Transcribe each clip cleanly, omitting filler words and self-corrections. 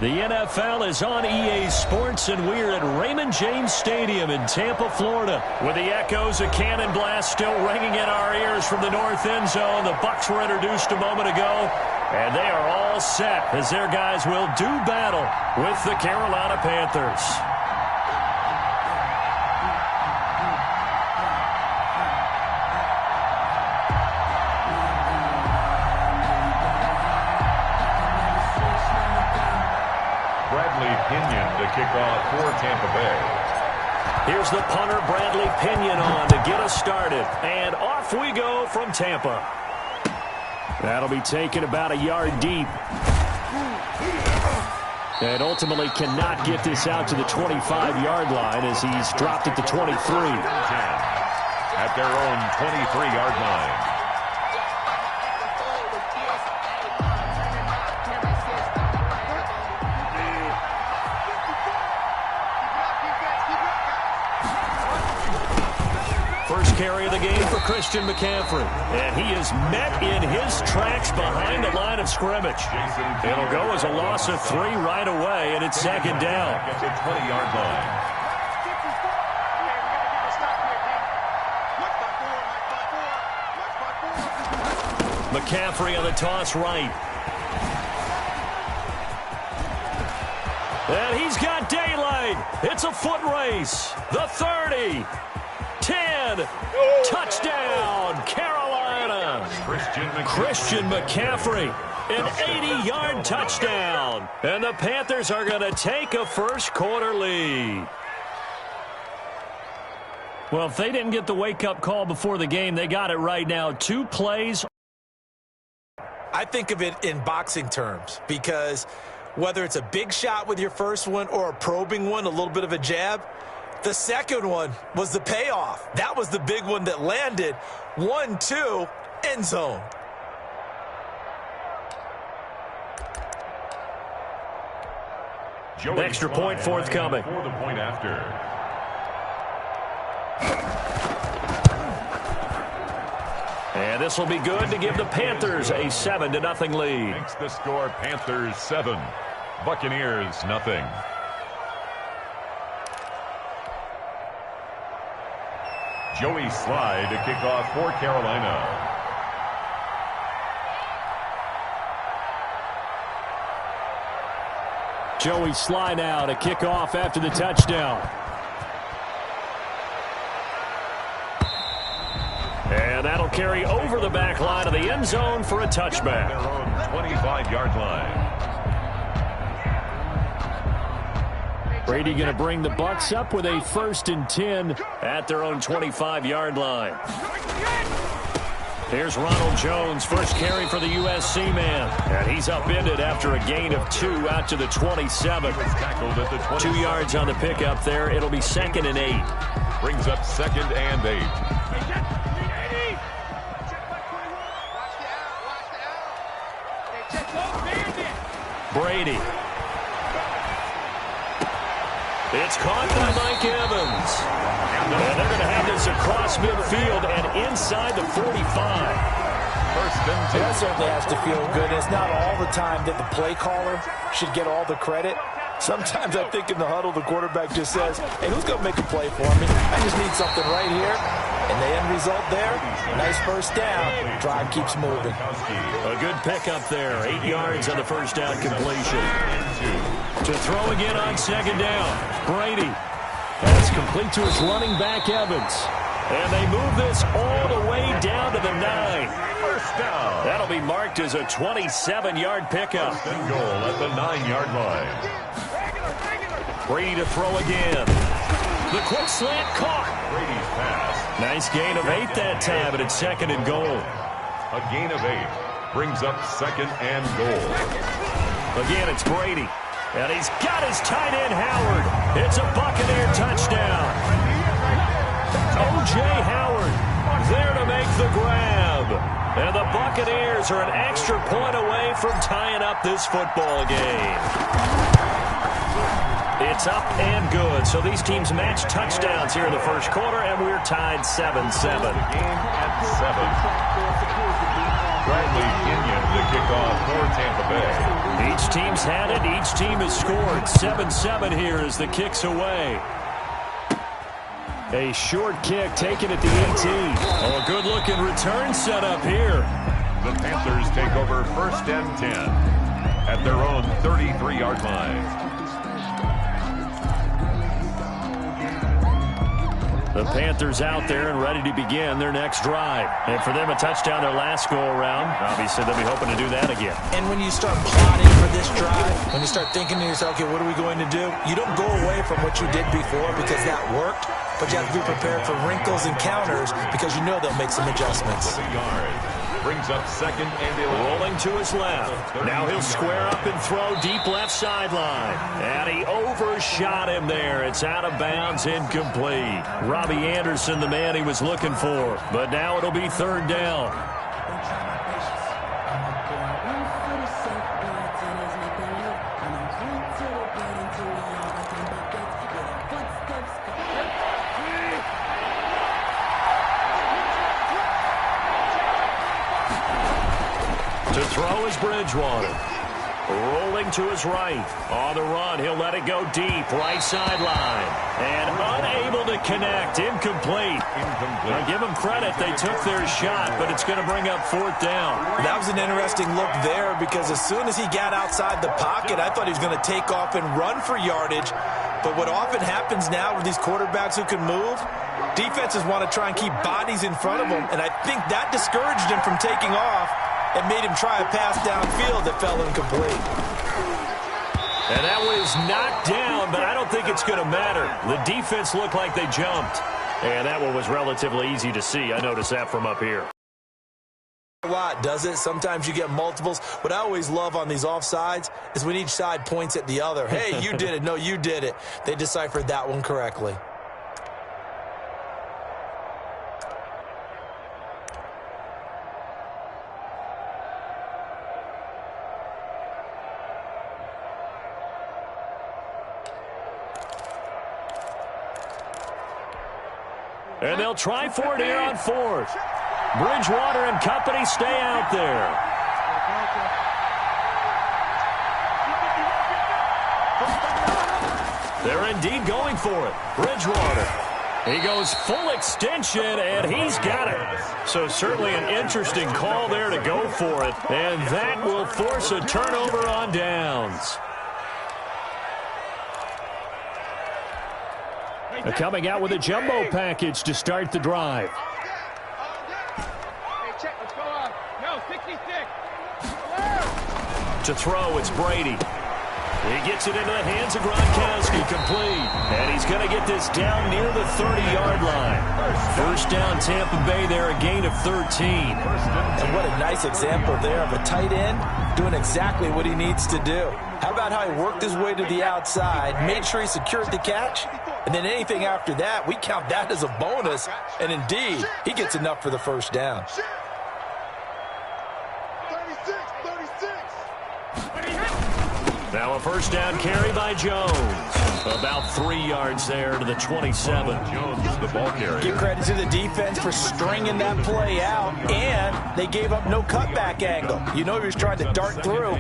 The NFL is on EA Sports, and we're at Raymond James Stadium in Tampa, Florida. With the echoes of cannon blast still ringing in our ears from the north end zone, the Bucs were introduced a moment ago, and they are all set as their guys will do battle with the Carolina Panthers. To kick off for Tampa Bay. Here's the punter, Bradley Pinion, on to get us started. And off we go from Tampa. That'll be taken about a yard deep. And ultimately cannot get this out to the 25-yard line as he's dropped at the 23. At their own 23-yard line. First carry of the game for Christian McCaffrey. And he is met in his tracks behind the line of scrimmage. It'll go as a loss of 3 right away, and it's second down. At the 20-yard line. McCaffrey on the toss right. And he's got daylight. It's a foot race. The 30. 10, touchdown, Carolina. Christian McCaffrey, an 80-yard touchdown. And the Panthers are going to take a first-quarter lead. Well, if they didn't get the wake-up call before the game, they got it right now. 2 plays. I think of it in boxing terms because whether it's a big shot with your first one or a probing one, a little bit of a jab, the second one was the payoff. That was the big one that landed. 1-2, end zone. Extra point forthcoming. For the point after. And this will be good to give the Panthers a 7-0 lead. Makes the score Panthers 7, Buccaneers nothing. Joey Slye to kick off for Carolina. Joey Slye now to kick off after the touchdown. And that'll carry over the back line of the end zone for a touchback. Their own 25-yard line. Brady going to bring the Bucs up with a 1st and 10 at their own 25-yard line. Here's Ronald Jones, first carry for the USC man. And he's upended after a gain of 2 out to the 27. 2 yards on the pickup there. It'll be 2nd and 8. Brings up 2nd and 8. Brady. It's caught by Mike Evans. And they're going to have this across midfield and inside the 45. 1st and 10. That certainly has to feel good. It's not all the time that the play caller should get all the credit. Sometimes I think in the huddle, the quarterback just says, hey, who's going to make a play for me? I just need something right here. And the end result there, nice first down. Drive keeps moving. A good pickup there. 8 yards on the first down completion. To throw again on 2nd down. Brady. That's complete to his running back, Evans. And they move this all the way down to the 9. First down. That'll be marked as a 27-yard pickup. 1st and goal at the 9-yard line. Brady to throw again. The quick slant caught. Brady's pass. Nice gain of 8 that time, but it's 2nd and goal. A gain of 8 brings up 2nd and goal. Again, it's Brady. And he's got his tight end, Howard. It's a Buccaneer touchdown. O.J. Howard there to make the grab. And the Buccaneers are an extra point away from tying up this football game. It's up and good. So these teams match touchdowns here in the first quarter, and we're tied 7-7. Game at 7. Bradley Pinion to kick off for Tampa Bay. Each team's had it. Each team has scored. 7-7 here as the kick's away. A short kick taken at the 18. Oh, a good-looking return set up here. The Panthers take over 1st and 10 at their own 33-yard line. The Panthers out there and ready to begin their next drive. And for them, a touchdown their last go-around. Obviously, they'll be hoping to do that again. And when you start plotting for this drive, when you start thinking to yourself, okay, what are we going to do? You don't go away from what you did before because that worked, but you have to be prepared for wrinkles and counters because you know they'll make some adjustments. Brings up 2nd and 11. Rolling to his left. Now he'll square up and throw deep left sideline. And he overshot him there. It's out of bounds, incomplete. Robbie Anderson, the man he was looking for. But now it'll be 3rd down. To throw is Bridgewater. Rolling to his right. On the run, he'll let it go deep. Right sideline. And unable to connect. Incomplete. Now give them credit. They took their shot, but it's going to bring up 4th down. That was an interesting look there because as soon as he got outside the pocket, I thought he was going to take off and run for yardage. But what often happens now with these quarterbacks who can move, defenses want to try and keep bodies in front of them, and I think that discouraged him from taking off. It made him try a pass downfield that fell incomplete. And that was knocked down, but I don't think it's going to matter. The defense looked like they jumped. And that one was relatively easy to see. I noticed that from up here. A lot, does it? Sometimes you get multiples. What I always love on these offsides is when each side points at the other. Hey, you did it. No, you did it. They deciphered that one correctly. And they'll try for it here on 4th. Bridgewater and company stay out there. They're indeed going for it. Bridgewater. He goes full extension, and he's got it. So certainly an interesting call there to go for it. And that will force a turnover on downs. Coming out with a jumbo package to start the drive. To throw, it's Brady. He gets it into the hands of Gronkowski, complete. And he's going to get this down near the 30-yard line. 1st down, Tampa Bay there, a gain of 13. And what a nice example there of a tight end doing exactly what he needs to do. How about how he worked his way to the outside, made sure he secured the catch, and then anything after that, we count that as a bonus. And indeed, he gets enough for the 1st down. Now a 1st down carry by Jones. About 3 yards there to the 27. Jones, the ball carrier. Give credit to the defense for stringing that play out, and they gave up no cutback angle. You know he was trying to dart through.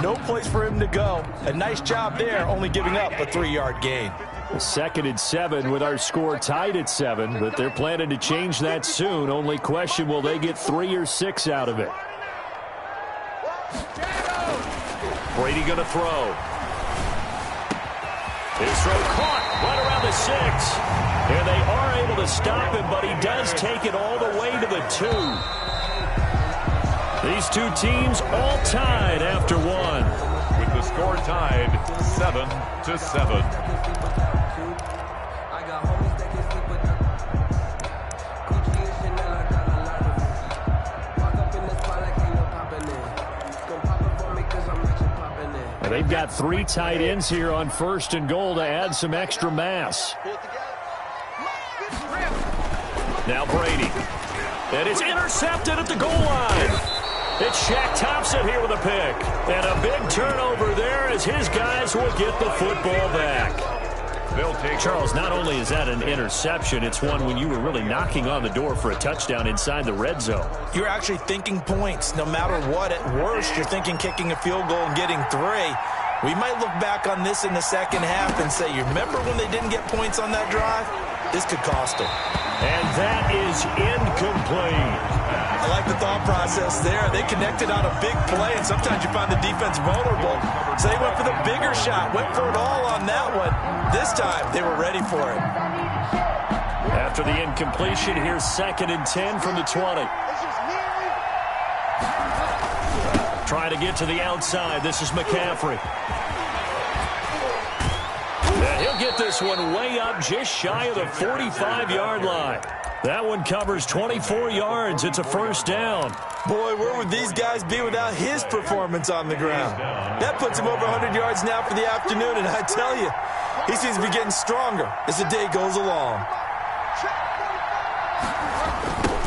No place for him to go. A nice job there, only giving up a 3-yard gain. 2nd and 7 with our score tied at 7, but they're planning to change that soon. Only question, will they get 3 or 6 out of it? Brady going to throw. His throw caught right around the 6. And they are able to stop him, but he does take it all the way to the 2. These two teams all tied after 1. With the score tied 7-7. They've got 3 tight ends here on 1st and goal to add some extra mass. Now Brady. And it's intercepted at the goal line. It's Shaq Thompson here with a pick. And a big turnover there as his guys will get the football back. They'll take Charles, not only is that an interception, it's one when you were really knocking on the door for a touchdown inside the red zone. You're actually thinking points. No matter what, at worst, you're thinking kicking a field goal and getting 3. We might look back on this in the second half and say, you remember when they didn't get points on that drive? This could cost them. And that is incomplete. I like the thought process there. They connected on a big play, and sometimes you find the defense vulnerable. So they went for the bigger shot, went for it all on that one. This time, they were ready for it. After the incompletion, here's 2nd and 10 from the 20. Trying to get to the outside. This is McCaffrey. And he'll get this one way up just shy of the 45-yard line. That one covers 24 yards. It's a first down. Boy, where would these guys be without his performance on the ground? That puts him over 100 yards now for the afternoon, and I tell you, he seems to be getting stronger as the day goes along.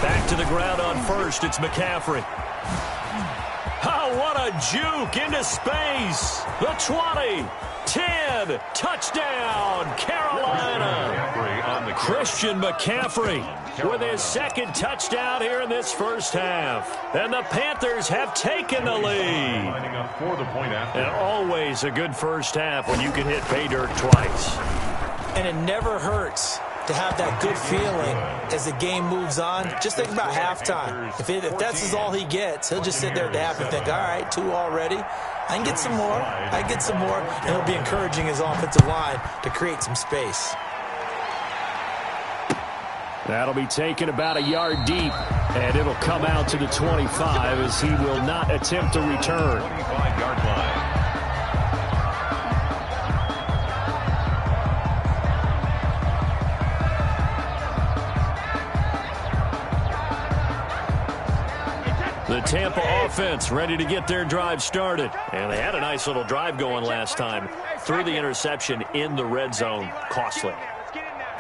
Back to the ground on first. It's McCaffrey. Oh, what a juke into space. The 20, 10, touchdown, Carolina. Christian McCaffrey with his 2nd touchdown here in this first half. And the Panthers have taken the lead. And always a good first half when you can hit pay dirt twice. And it never hurts to have that good feeling as the game moves on. Just think about halftime. If that's all he gets, he'll just sit there at the half and think, all right, 2 already. I can get some more. I can get some more. And he'll be encouraging his offensive line to create some space. That'll be taken about a yard deep, and it'll come out to the 25 as he will not attempt to return. 25-yard line. The Tampa offense ready to get their drive started. And they had a nice little drive going last time. Threw the interception in the red zone. Costly.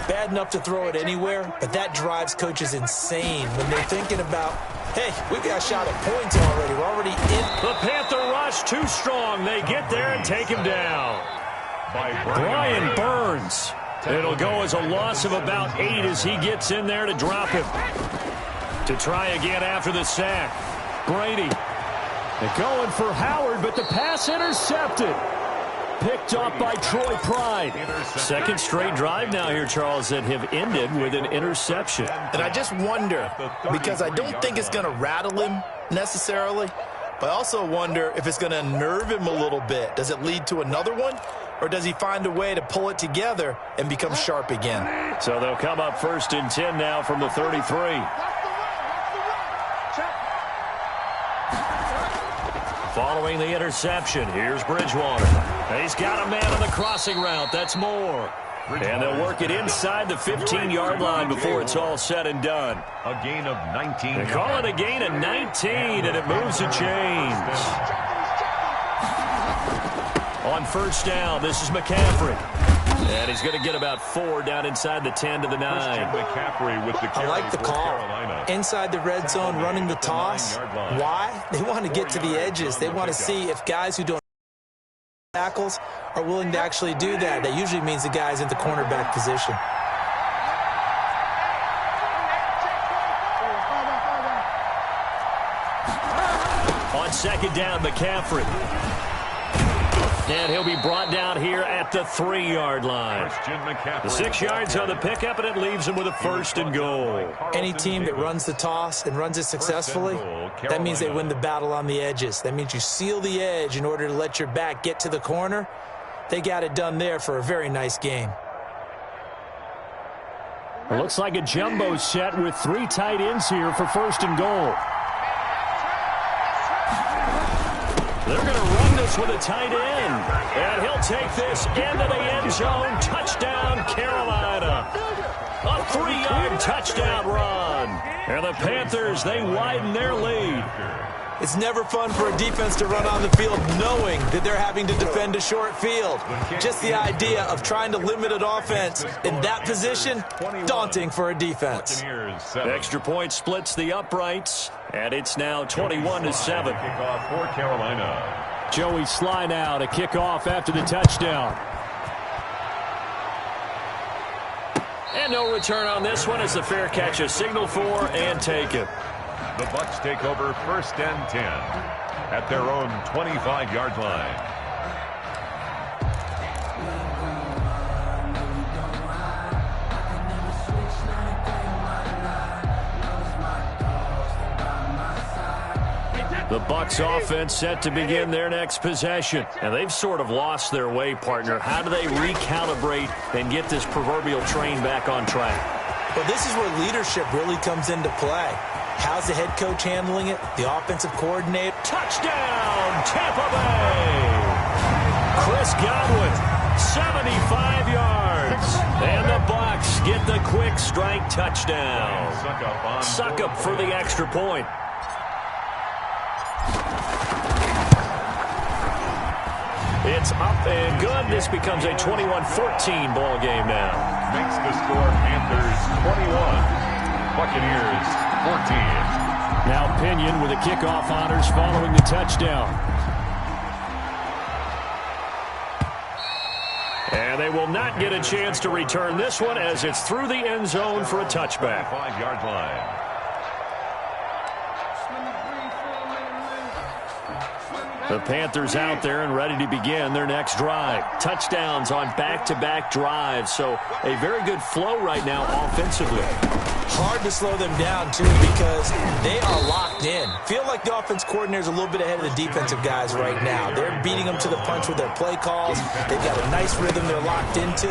Bad enough to throw it anywhere, but that drives coaches insane when they're thinking about, hey, we've got a shot at points already. We're already in. The Panther rush too strong. They get there and take him down. Brian Burns. It'll go as a loss of about 8 as he gets in there to drop him. To try again after the sack. Brady. They're going for Howard, but the pass intercepted. Picked up by Troy Pride. 2nd straight drive now here, Charles, that have ended with an interception. And I just wonder, because I don't think it's going to rattle him necessarily, but I also wonder if it's going to unnerve him a little bit. Does it lead to another one, or does he find a way to pull it together and become sharp again? So they'll come up 1st and 10 now from the 33. Following the interception, here's Bridgewater. He's got a man on the crossing route. That's Moore. And they'll work it inside the 15-yard line before it's all said and done. A gain of 19. They call it a gain of 19, and it moves the chains. On first down, this is McCaffrey. And he's going to get about 4 down inside the 10 to the 9. McCaffrey with the carry. I like the call. Carolina. Inside the red zone, running the toss. Why? They want to get to the edges. They want to see if guys who don't tackles are willing to actually do that. That usually means the guy's in the cornerback position. On 2nd down, McCaffrey. And he'll be brought down here at the 3-yard line. The 6 yards on the pickup, and it leaves him with a 1st and goal. Any team that runs the toss and runs it successfully, that means they win the battle on the edges. That means you seal the edge in order to let your back get to the corner. They got it done there for a very nice game. It looks like a jumbo set with 3 tight ends here for 1st and goal. They're going to run this with a tight end. And he'll take this into the end zone. Touchdown, Carolina. A 3-yard touchdown run. And the Panthers, they widen their lead. It's never fun for a defense to run on the field knowing that they're having to defend a short field. Just the idea of trying to limit an offense in that position, daunting for a defense. Extra point splits the uprights, and it's now 21-7. Kickoff for Carolina. Joey Sly now to kick off after the touchdown. And no return on this one as the fair catch is signaled for and taken. The Bucs take over 1st and 10 at their own 25-yard line. The Bucs offense set to begin their next possession. And they've sort of lost their way, partner. How do they recalibrate and get this proverbial train back on track? Well, this is where leadership really comes into play. How's the head coach handling it? The offensive coordinator. Touchdown, Tampa Bay! Chris Godwin, 75 yards. And the Bucs get the quick strike touchdown. Suck up for the extra point. It's up and good. This becomes a 21-14 ball game now. Makes the score Panthers 21, Buccaneers 14. Now Pinion with the kickoff honors following the touchdown. And they will not get a chance to return this one as it's through the end zone for a touchback. 5-yard line. The Panthers out there and ready to begin their next drive. Touchdowns on back-to-back drives, so a very good flow right now offensively. Hard to slow them down, too, because they are locked in. Feel like the offense coordinator is a little bit ahead of the defensive guys right now. They're beating them to the punch with their play calls. They've got a nice rhythm they're locked into.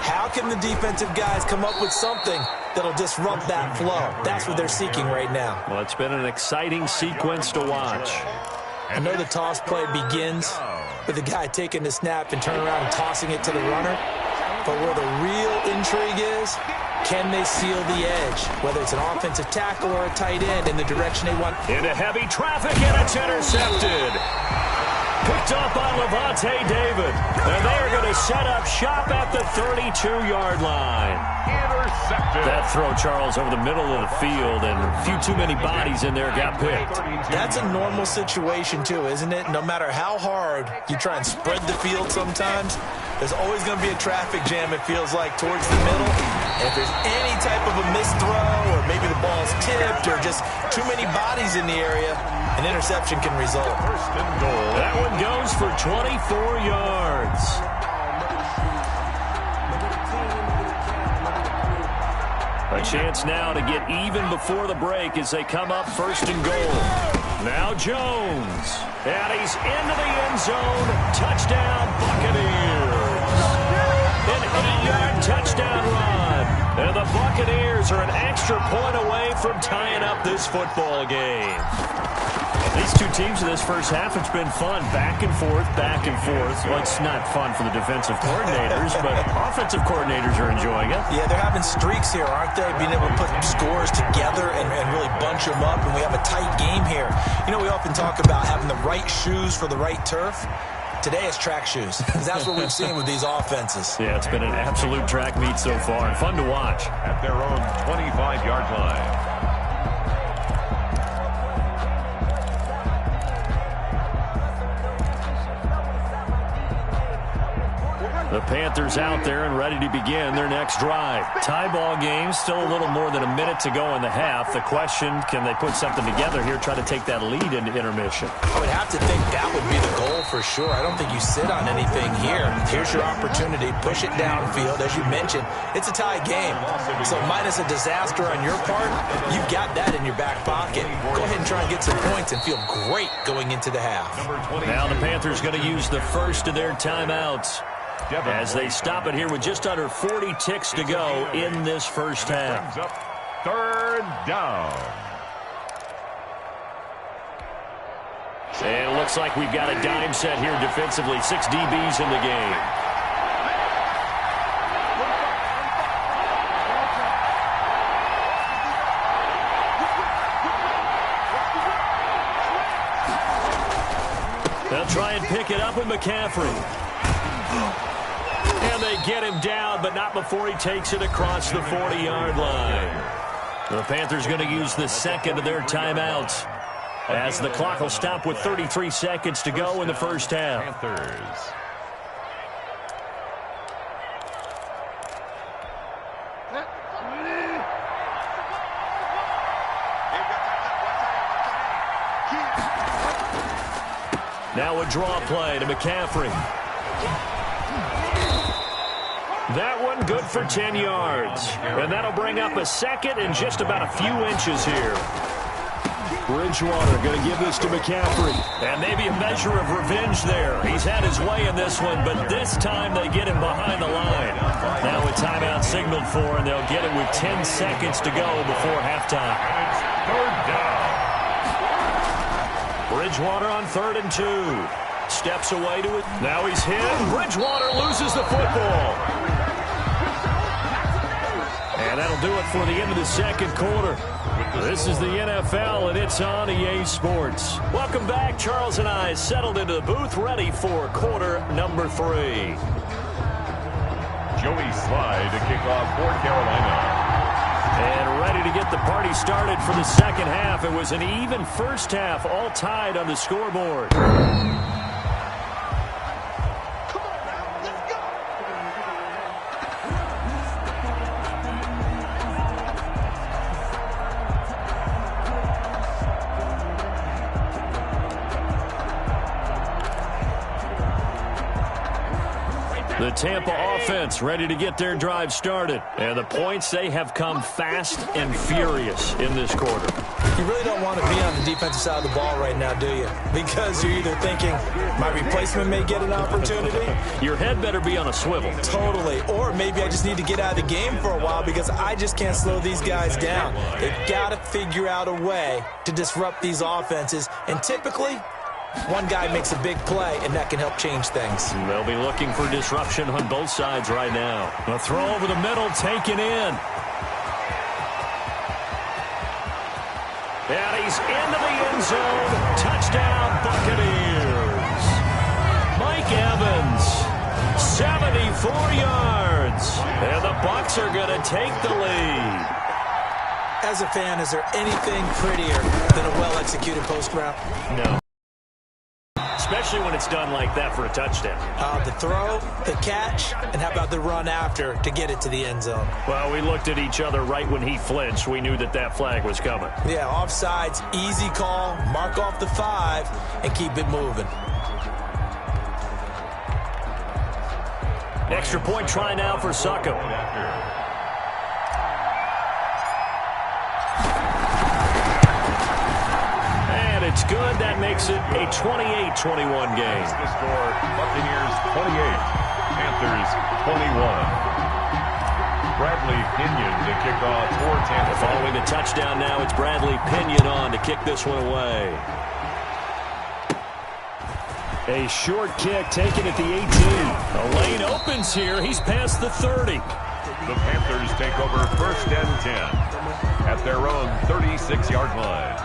How can the defensive guys come up with something that'll disrupt that flow? That's what they're seeking right now. Well, it's been an exciting sequence to watch. I know the toss play begins with the guy taking the snap and turning around and tossing it to the runner. But where the real intrigue is, can they seal the edge? Whether it's an offensive tackle or a tight end in the direction they want. Into heavy traffic, and it's intercepted. Picked up by Levante David. And they are going to set up shop at the 32-yard line. Intercepted. That throw, Charles, over the middle of the field, and a few too many bodies in there got picked. That's a normal situation, too, isn't it? No matter how hard you try and spread the field sometimes, there's always going to be a traffic jam, it feels like, towards the middle. And if there's any type of a missed throw, or maybe the ball's tipped, or just too many bodies in the area, an interception can result. First and goal. That one goes for 24 yards. A chance now to get even before the break as they come up 1st and goal. Now Jones. And he's into the end zone. Touchdown, Buccaneers. An 8-yard touchdown run. And the Buccaneers are an extra point away from tying up this football game. These two teams in this first half, it's been fun. Back and forth, back and forth. Well, it's not fun for the defensive coordinators, but offensive coordinators are enjoying it. Yeah, they're having streaks here, aren't they? Being able to put scores together and really bunch them up, and we have a tight game here. You know, we often talk about having the right shoes for the right turf. Today it's track shoes, because that's what we've seen with these offenses. Yeah, it's been an absolute track meet so far, and fun to watch. At their own 25-yard line. The Panthers out there and ready to begin their next drive. Tie ball game, still a little more than a minute to go in the half. The question, can they put something together here, try to take that lead into intermission? I would have to think that would be the goal for sure. I don't think you sit on anything here. Here's your opportunity. Push it downfield. As you mentioned, it's a tie game. So minus a disaster on your part, you've got that in your back pocket. Go ahead and try and get some points and feel great going into the half. Now the Panthers going to use the first of their timeouts as they stop it here with just under 40 ticks to go in this first half. 3rd down. And it looks like we've got a dime set here defensively. 6 DBs in the game. They'll try and pick it up with McCaffrey. And they get him down, but not before he takes it across the 40-yard line. The Panthers going to use the second of their timeouts as the clock will stop with 33 seconds to go in the first half. Panthers. Now a draw play to McCaffrey. That one good for 10 yards. And that'll bring up a second and just about a few inches here. Bridgewater going to give this to McCaffrey. And maybe a measure of revenge there. He's had his way in this one, but this time they get him behind the line. Now a timeout signaled for, and they'll get it with 10 seconds to go before halftime. Third down. Bridgewater on 3rd and 2. Steps away to it. Now he's hit. Bridgewater loses the football. And that'll do it for the end of the second quarter. This is the NFL, and it's on EA Sports. Welcome back. Charles and I settled into the booth, ready for quarter number 3. Joey Slye to kick off for Carolina. And ready to get the party started for the second half. It was an even first half, all tied on the scoreboard. The Tampa offense ready to get their drive started. And the points, they have come fast and furious in this quarter. You really don't want to be on the defensive side of the ball right now, do you? Because you're either thinking, my replacement may get an opportunity. Your head better be on a swivel. Totally. Or maybe I just need to get out of the game for a while because I just can't slow these guys down. They've got to figure out a way to disrupt these offenses. And typically, one guy makes a big play, and that can help change things. They'll be looking for disruption on both sides right now. A throw over the middle, taken in. And he's into the end zone. Touchdown, Buccaneers. Mike Evans, 74 yards. And the Bucs are going to take the lead. As a fan, is there anything prettier than a well-executed post route? No. Especially when it's done like that for a touchdown. The throw, the catch, and how about the run after to get it to the end zone? Well, we looked at each other right when he flinched. We knew that that flag was coming. Yeah, offsides, easy call, mark off the 5, and keep it moving. Extra point try now for Succo. It's good. That makes it a 28-21 game. The score, Buccaneers 28, Panthers 21. Bradley Pinion to kick off for Tampa. Following the touchdown now, it's Bradley Pinion on to kick this one away. A short kick taken at the 18. A lane opens here. He's past the 30. The Panthers take over 1st and 10 at their own 36-yard line.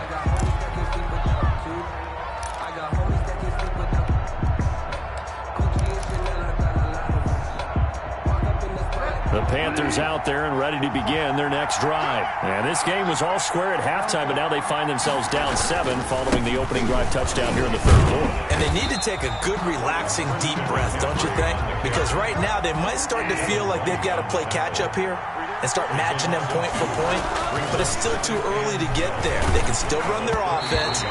The Panthers out there and ready to begin their next drive. And this game was all square at halftime, but now they find themselves down 7 following the opening drive touchdown here in the 3rd quarter. And they need to take a good, relaxing, deep breath, don't you think? Because right now they might start to feel like they've got to play catch-up here and start matching them point for point. But it's still too early to get there. They can still run their offense.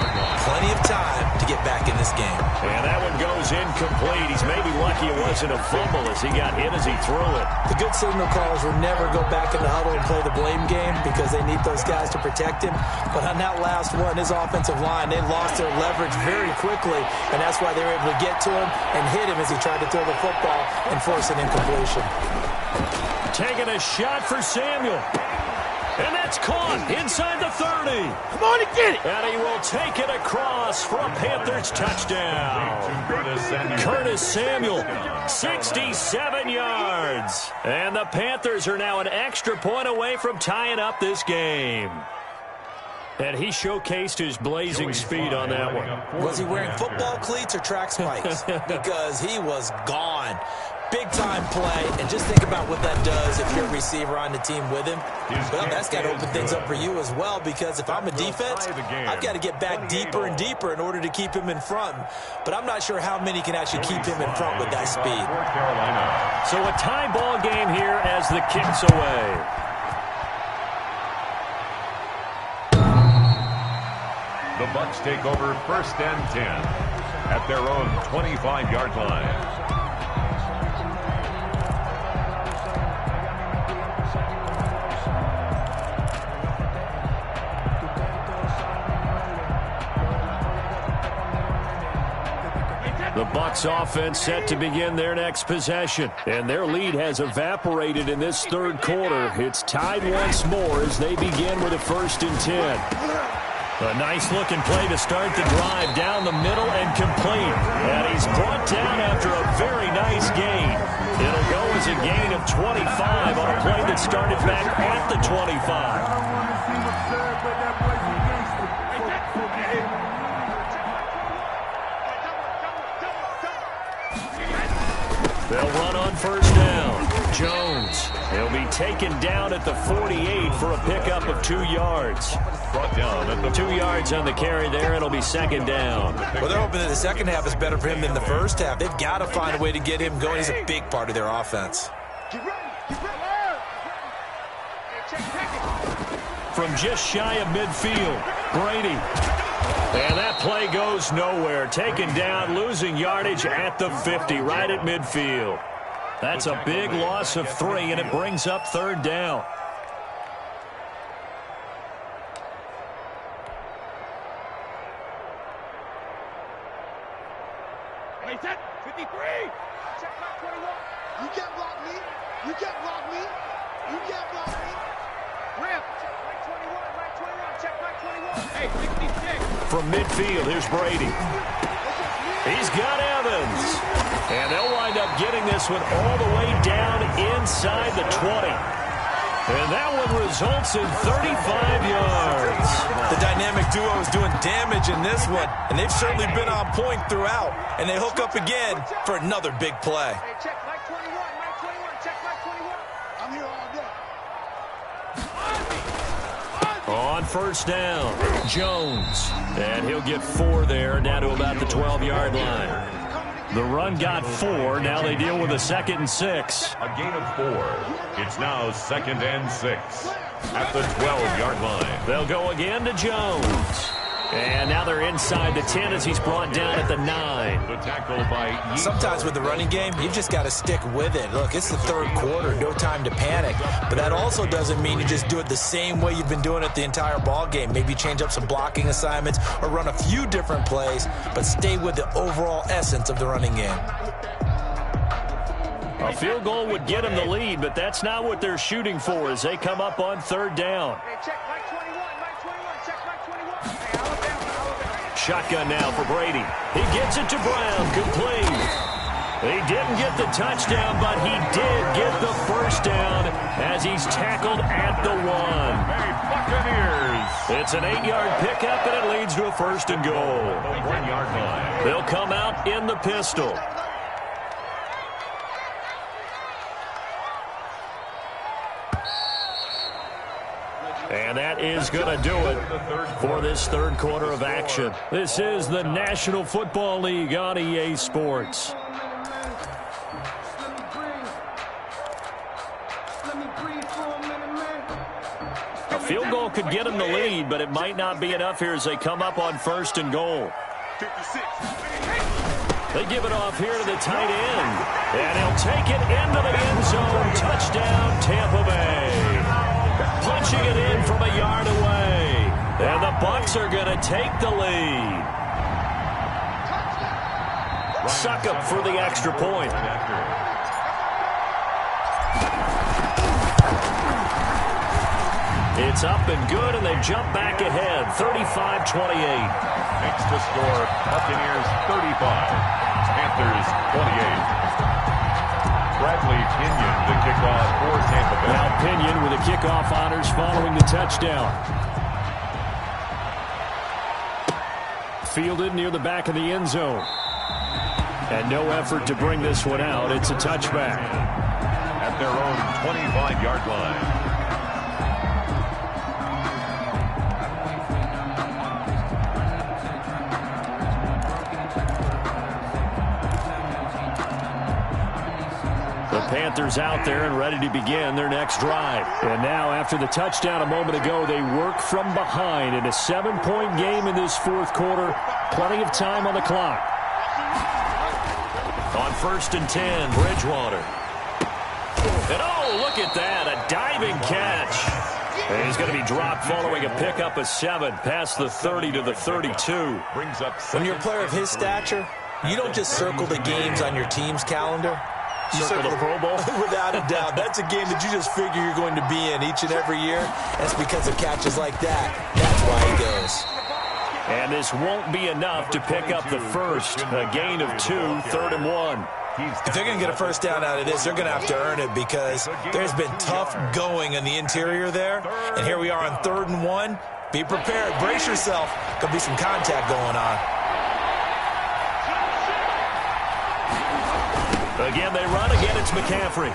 Plenty of time to get back in this game. And that one goes incomplete. He's maybe lucky it wasn't a fumble as he got hit as he threw it. The good signal callers will never go back in the huddle and play the blame game because they need those guys to protect him. But on that last one, his offensive line, they lost their leverage very quickly, and that's why they were able to get to him and hit him as he tried to throw the football and force an incompletion. Taking a shot for Samuel. And that's caught inside the 30. Come on and get it. And he will take it across for a Panthers touchdown. Curtis Samuel, 67 yards. And the Panthers are now an extra point away from tying up this game. And he showcased his blazing speed on that one. Was he wearing football cleats or track spikes? Because he was gone. Big-time play, and just think about what that does if you're a receiver on the team with him. Well, that's got to open things up for you as well, because if I'm a defense, I've got to get back deeper and deeper in order to keep him in front. But I'm not sure how many can actually keep him in front with that speed. So a tie ball game here as the kick's away. The Bucs take over 1st and 10. at their own 25-yard line. The Bucs offense set to begin their next possession, and their lead has evaporated in this third quarter. It's tied once more as they begin with a 1st and 10. A nice-looking play to start the drive down the middle and complete. And he's brought down after a very nice gain. It'll go as a gain of 25 on a play that started back at the 25. They'll run on 1st down. Jones. He'll be taken down at the 48 for a pickup of 2 yards. Brought down at the 2 yards on the carry there. It'll be 2nd down. Well, they're hoping that the second half is better for him than the first half. They've got to find a way to get him going. He's a big part of their offense. From just shy of midfield, Brady. And that play goes nowhere. Taken down, losing yardage at the 50, right at midfield. That's a big loss of 3, and it brings up 3rd down. Hey, set, 53. Check my 21. You can't block me. You can't block me. You can't block me. Rip. Check my 21. My 21. Check my 21. Hey, 66. From midfield, here's Brady. He's got Evans. And they'll wind up getting this one all the way down inside the 20. And that one results in 35 yards. The dynamic duo is doing damage in this one, and they've certainly been on point throughout. And they hook up again for another big play. Hey, check my 21. My 21. Check my 21. I'm here all day. On 1st down, Jones. And he'll get 4 there, down to about the 12-yard line. The run got 4. Now they deal with a 2nd and 6. A gain of 4. It's now 2nd and 6 at the 12-yard line. They'll go again to Jones. And now they're inside the 10 as he's brought down at the 9. The tackle by Sometimes with the running game, you've just got to stick with it. Look, it's the third quarter, no time to panic. But that also doesn't mean you just do it the same way you've been doing it the entire ball game. Maybe change up some blocking assignments or run a few different plays, but stay with the overall essence of the running game. A field goal would get them the lead, but that's not what they're shooting for as they come up on 3rd down. Hey, check my 21. My 21. Check my 21. Hey, Alabama. Shotgun now for Brady. He gets it to Brown, complete. He didn't get the touchdown, but he did get the 1st down as he's tackled at the 1. Hey, Buccaneers. It's an 8-yard pickup, and it leads to a 1st and goal. The 1-yard line. They'll come out in the pistol. And that is going to do it for this third quarter of action. This is the National Football League on EA Sports. A field goal could get them the lead, but it might not be enough here as they come up on 1st and goal. They give it off here to the tight end. And he'll take it into the end zone. Touchdown, Tampa Bay. Punching it in from a yard away. And the Bucs are going to take the lead. Succop for the extra point. It's up and good, and they jump back ahead, 35-28. Makes the score Buccaneers 35, Panthers 28. Bradley Pinion, the kickoff for Tampa Bay. Now Pinion with the kickoff honors following the touchdown. Fielded near the back of the end zone. And no effort to bring this one out. It's a touchback. At their own 25-yard line. Panthers out there and ready to begin their next drive. And now, after the touchdown a moment ago, they work from behind in a 7-point game in this fourth quarter. Plenty of time on the clock. 1st and 10, Bridgewater. And oh, look at that, a diving catch. And he's going to be dropped following a pickup of 7 past the 30 to the 32. Brings up when you're a player of his stature, you don't just circle the games on your team's calendar. You circle the Pro Bowl? Without a doubt. That's a game that you just figure you're going to be in each and every year. That's because of catches like that. That's why he goes. And this won't be enough to pick up the first. A gain of 2, 3rd and 1. If they're going to get a first down out of this, they're going to have to earn it because there's been tough going in the interior there. And here we are on 3rd and 1. Be prepared. Brace yourself. Could be some contact going on. Again, they run. Again, it's McCaffrey.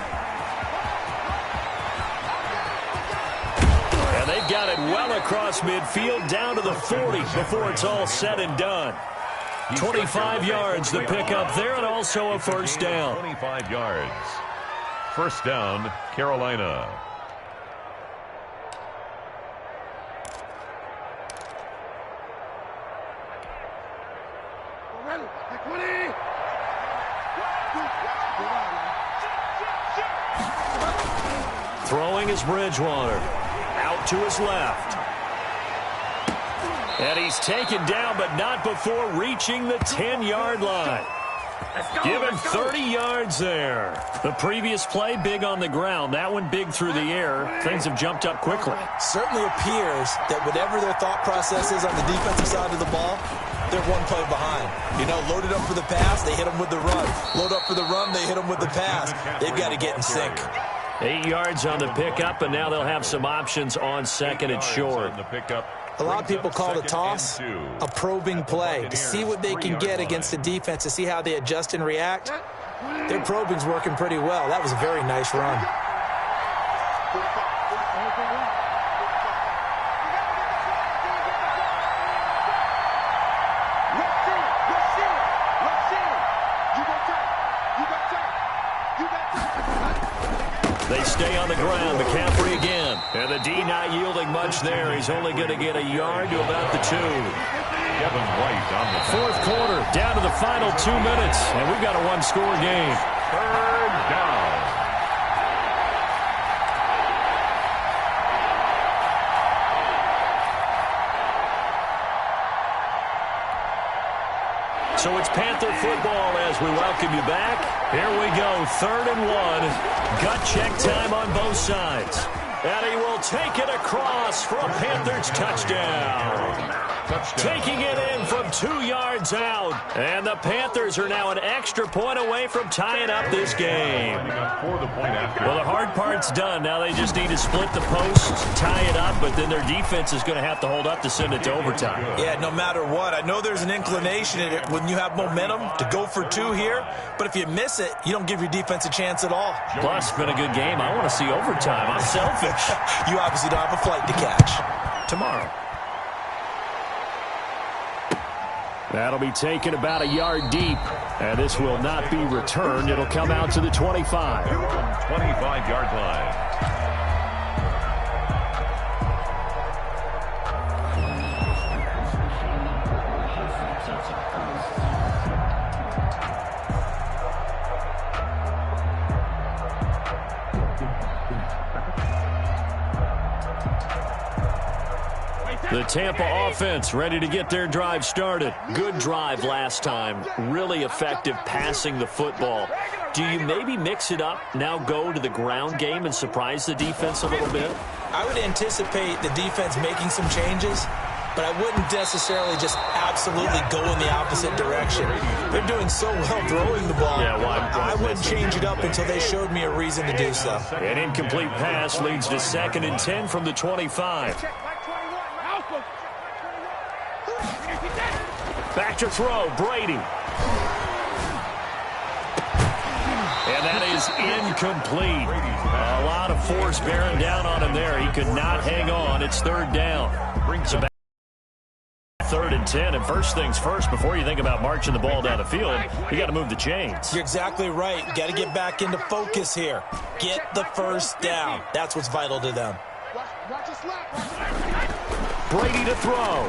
And they've got it well across midfield, down to the 40 before it's all said and done. 25 yards the pickup there, and also a first down. 25 yards. First down, Carolina. Throwing is Bridgewater. Out to his left. And he's taken down, but not before reaching the 10-yard line. Give him 30 yards there. The previous play, big on the ground. That one big through the air. Things have jumped up quickly. Certainly appears that whatever their thought process is on the defensive side of the ball, they're one play behind. You know, loaded up for the pass, they hit them with the run. Load up for the run, they hit them with the pass. They've got to get in sync. 8 yards on the pickup, and now they'll have some options on 2nd and short. A lot of people call the toss a probing play to see what they can get against the defense, to see how they adjust and react. Their probing's working pretty well. That was a very nice run. They stay on the ground. McCaffrey again. And the D not yielding much there. He's only going to get a yard to about the 2. Kevin White on the 4th quarter, down to the final 2 minutes. And we've got a one-score game. 3rd down. So it's Panther football as we welcome you back. Here we go, 3rd and 1. Gut check time on both sides. And he will take it across for a Panthers touchdown. Taking it in from 2 yards out. And the Panthers are now an extra point away from tying up this game. Well, the hard part's done. Now they just need to split the posts, tie it up, but then their defense is going to have to hold up to send it to overtime. Yeah, no matter what. I know there's an inclination in it when you have momentum to go for 2 here, but if you miss it, you don't give your defense a chance at all. Plus, it's been a good game. I want to see overtime. I'm selfish. You obviously don't have a flight to catch. Tomorrow. That'll be taken about a yard deep, and this will not be returned. It'll come out to the 25. 25-yard line. The Tampa offense ready to get their drive started. Good drive last time. Really effective passing the football. Do you maybe mix it up, now go to the ground game and surprise the defense a little bit? I would anticipate the defense making some changes, but I wouldn't necessarily just absolutely go in the opposite direction. They're doing so well throwing the ball. Yeah, I wouldn't change it up until they showed me a reason to do so. An incomplete pass leads to 2nd and 10 from the 25. Back to throw, Brady. And that is incomplete. A lot of force bearing down on him there. He could not hang on. It's 3rd down. Brings it back. 3rd and 10. And first things first, before you think about marching the ball down the field, you got to move the chains. You're exactly right. Got to get back into focus here. Get the first down. That's what's vital to them. Brady to throw.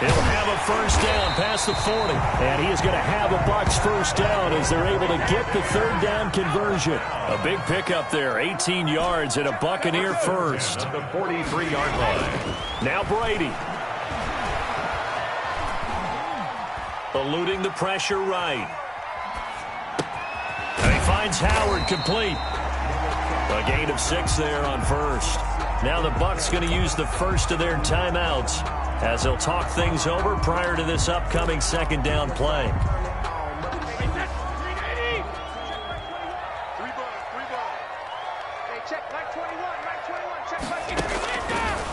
He'll have a first down past the 40. And he is going to have a Bucs first down as they're able to get the third down conversion. A big pickup there, 18 yards and a Buccaneer first. At the 43-yard line. Now Brady. Eluding the pressure right. And he finds Howard complete. A gain of 6 there on first. Now the Bucs going to use the first of their timeouts as they'll talk things over prior to this upcoming second down play.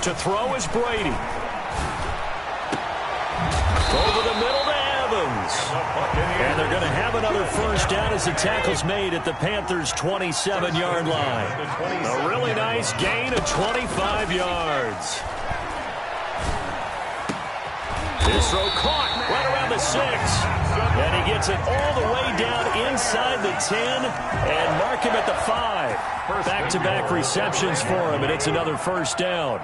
To throw is Brady. Over the middle to Evans. And they're going to have another first down as the tackle's made at the Panthers' 27-yard line. A really nice gain of 25 yards. This throw caught right around the 6. And he gets it all the way down inside the 10 and mark him at the 5. Back-to-back receptions for him, and it's another first down.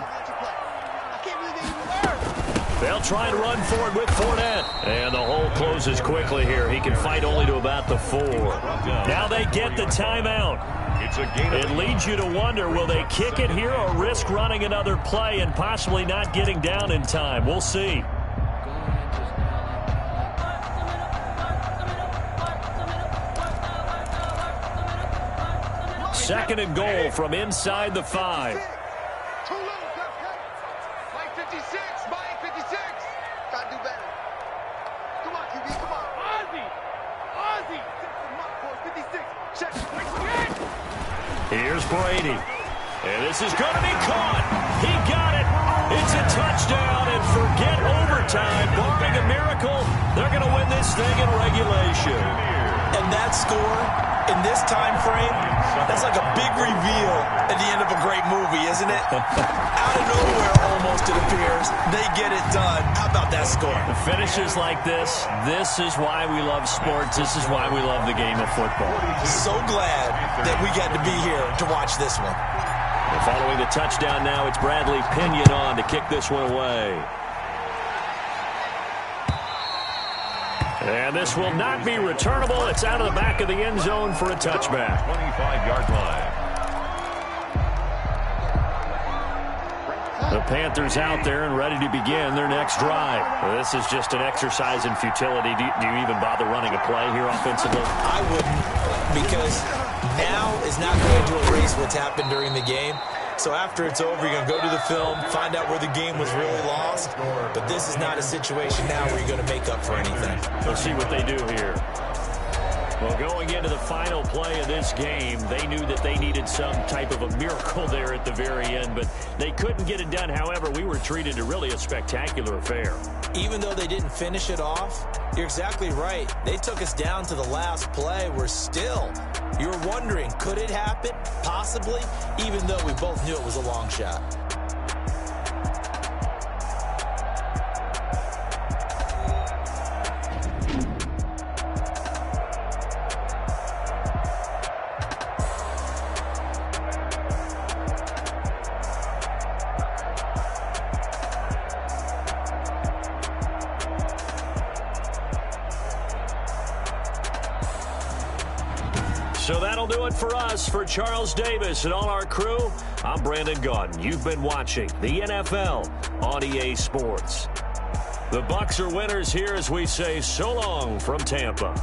They'll try and run forward with Fournette. And the hole closes quickly here. He can fight only to about the 4. Now they get the timeout. It leads you to wonder, will they kick it here or risk running another play and possibly not getting down in time? We'll see. Second and goal from inside the 5. Here's Brady. And this is going to be caught. He got it. It's a touchdown, and forget overtime. Barring a miracle, they're going to win this thing in regulation. And that score in this time frame, that's like a big reveal at the end of a great movie, isn't it? Out of nowhere, almost, it appears. They get it done. How about that score? The finishes like this is why we love sports. This is why we love the game of football. So glad that we got to be here to watch this one. And following the touchdown now, it's Bradley Pinion on to kick this one away. And this will not be returnable. It's out of the back of the end zone for a touchback. 25-yard line. The Panthers out there and ready to begin their next drive. This is just an exercise in futility. Do you even bother running a play here offensively? I wouldn't, because now is not going to erase what's happened during the game. So after it's over, you're going to go to the film, find out where the game was really lost. But this is not a situation now where you're going to make up for anything. We'll see what they do here. Well, going into the final play of this game, they knew that they needed some type of a miracle there at the very end, but they couldn't get it done. However, we were treated to really a spectacular affair. Even though they didn't finish it off, you're exactly right. They took us down to the last play. We're still, you're wondering, could it happen? Possibly, even though we both knew it was a long shot. So that'll do it for us. For Charles Davis and all our crew, I'm Brandon Gaudin. You've been watching the NFL on EA Sports. The Bucs are winners here as we say so long from Tampa.